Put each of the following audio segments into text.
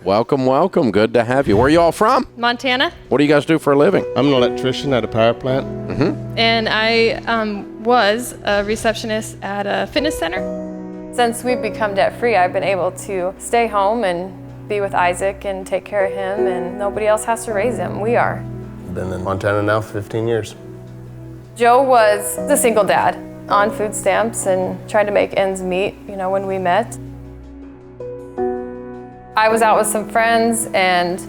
Welcome, welcome. Good to have you. Where are you all from? Montana. What do you guys do for a living? I'm an electrician at a power plant. And I was a receptionist at a fitness center. Since we've become debt-free, I've been able to stay home and be with Isaac and take care of him, and nobody else has to raise him. We are. Been in Montana now for 15 years. Joe was the single dad on food stamps and tried to make ends meet, when we met. I was out with some friends and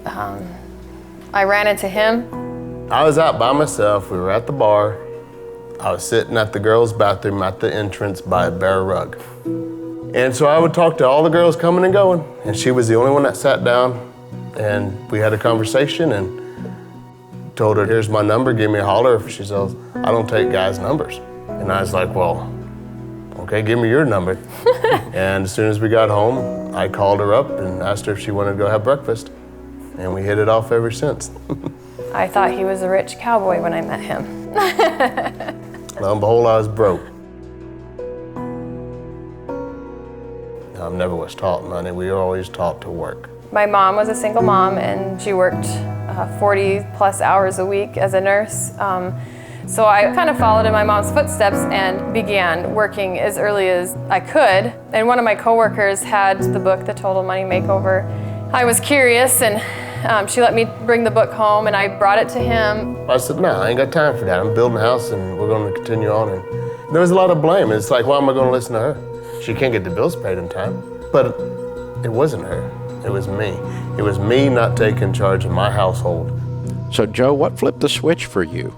I ran into him. I was out by myself. We were at the bar. I was sitting at the girls' bathroom at the entrance by a bare rug. And so I would talk to all the girls coming and going, and she was the only one that sat down, and we had a conversation and told her, here's my number, give me a holler if she says, I don't take guys' numbers. And I was like, well, okay, give me your number. And as soon as we got home, I called her up and asked her if she wanted to go have breakfast. And we hit it off ever since. I thought he was a rich cowboy when I met him. Lo and behold, I was broke. I never was taught money. We were always taught to work. My mom was a single mom, and she worked 40 plus hours a week as a nurse. So I kind of followed in my mom's footsteps and began working as early as I could. And one of my coworkers had the book, The Total Money Makeover. I was curious, and she let me bring the book home, and I brought it to him. I said, no, I ain't got time for that. I'm building a house, and we're going to continue on. And there was a lot of blame. It's like, why am I going to listen to her? She can't get the bills paid in time. But it wasn't her. It was me. It was me not taking charge of my household. So, Joe, what flipped the switch for you?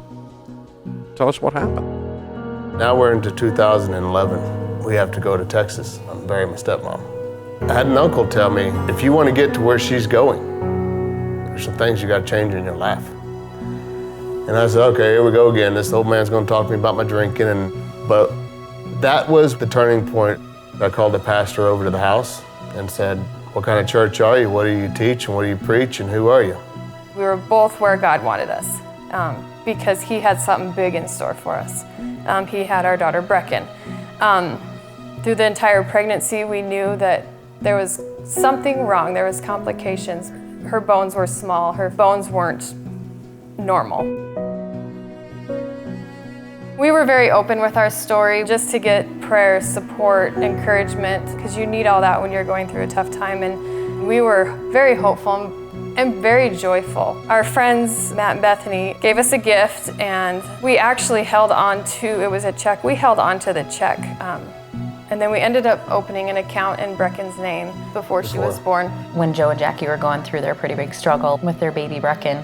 Tell us what happened. Now we're into 2011. We have to go to Texas and bury my stepmom. I had an uncle tell me, if you want to get to where she's going, there's some things you got to change in your life. And I said, okay, here we go again. This old man's going to talk to me about my drinking. But that was the turning point. I called the pastor over to the house and said, what kind of church are you? What do you teach and what do you preach and who are you? We were both where God wanted us because he had something big in store for us. He had our daughter Brecken. Through the entire pregnancy, we knew that there was something wrong. There was complications. Her bones were small. Her bones weren't normal. We were very open with our story just to get prayer, support, encouragement, because you need all that when you're going through a tough time. And we were very hopeful and very joyful. Our friends, Matt and Bethany, gave us a gift, and we actually held on to, it was a check, we held on to the check. And then we ended up opening an account in Brecken's name before she was born. When Joe and Jackie were going through their pretty big struggle with their baby Brecken,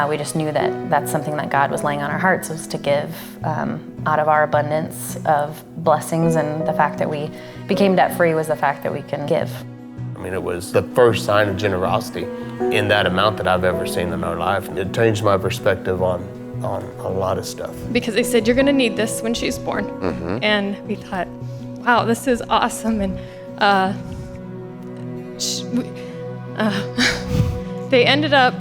we just knew that that's something that God was laying on our hearts, was to give out of our abundance of blessings, and the fact that we became debt-free was the fact that we can give. I mean, it was the first sign of generosity in that amount that I've ever seen in our life. It changed my perspective on a lot of stuff. Because they said, you're gonna need this when she's born. And we thought, wow, this is awesome. And they ended up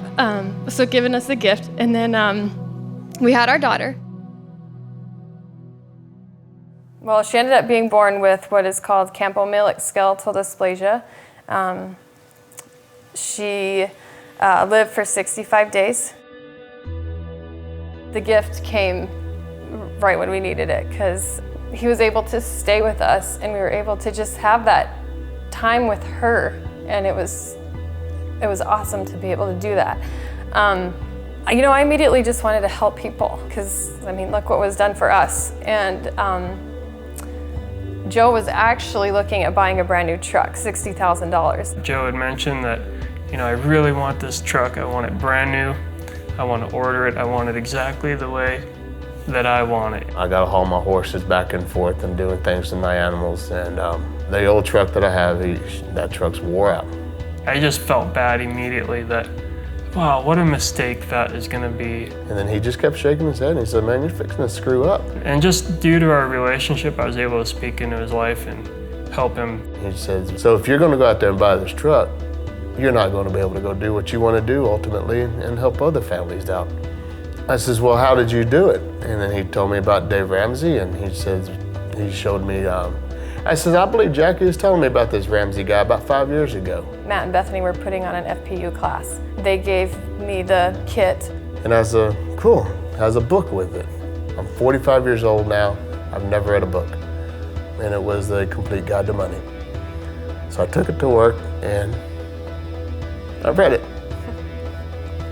giving us a gift, and then we had our daughter. Well, she ended up being born with what is called campomilic skeletal dysplasia. She lived for 65 days. The gift came right when we needed it, because he was able to stay with us, and we were able to just have that time with her, and it was awesome to be able to do that. I immediately just wanted to help people, because, look what was done for us. And Joe was actually looking at buying a brand new truck, $60,000. Joe had mentioned that, I really want this truck. I want it brand new. I want to order it. I want it exactly the way that I want it. I got to haul my horses back and forth and doing things to my animals. And the old truck that I have, that truck's wore out. I just felt bad immediately that, wow, what a mistake that is going to be. And then he just kept shaking his head and he said, man, you're fixing to screw up. And just due to our relationship, I was able to speak into his life and help him. He said, so if you're going to go out there and buy this truck, you're not going to be able to go do what you want to do ultimately and help other families out. I says, well, how did you do it? And then he told me about Dave Ramsey, and he said, he showed me I said, I believe Jackie was telling me about this Ramsey guy about 5 years ago. Matt and Bethany were putting on an FPU class. They gave me the kit. And I said, cool, has a book with it. I'm 45 years old now. I've never read a book. And it was The Complete Guide to Money. So I took it to work and I read it.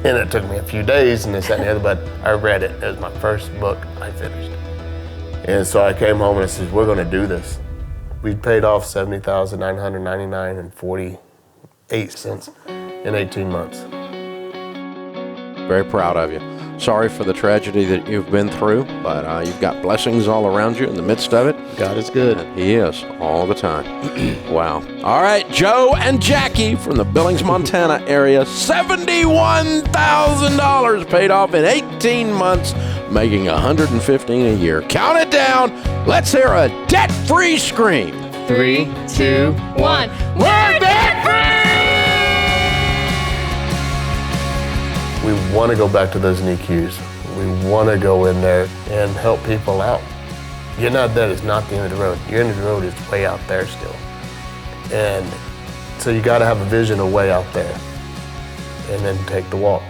And it took me a few days and this, that, and the other, but I read it. It was my first book I finished. And so I came home and I said, we're gonna do this. We paid off $70,999.48 in 18 months. Very proud of you. Sorry for the tragedy that you've been through, but you've got blessings all around you in the midst of it. God is good. And He is all the time. Wow. All right, Joe and Jackie from the Billings, Montana area, $71,000 paid off in 18 months, making $115 a year. Count it down. Let's hear a debt-free scream. 3, 2, 1. We're debt-free! We want to go back to those NICUs. We want to go in there and help people out. Getting out of debt is not the end of the road. Your end of the road is way out there still. And so you got to have a vision of way out there and then take the walk.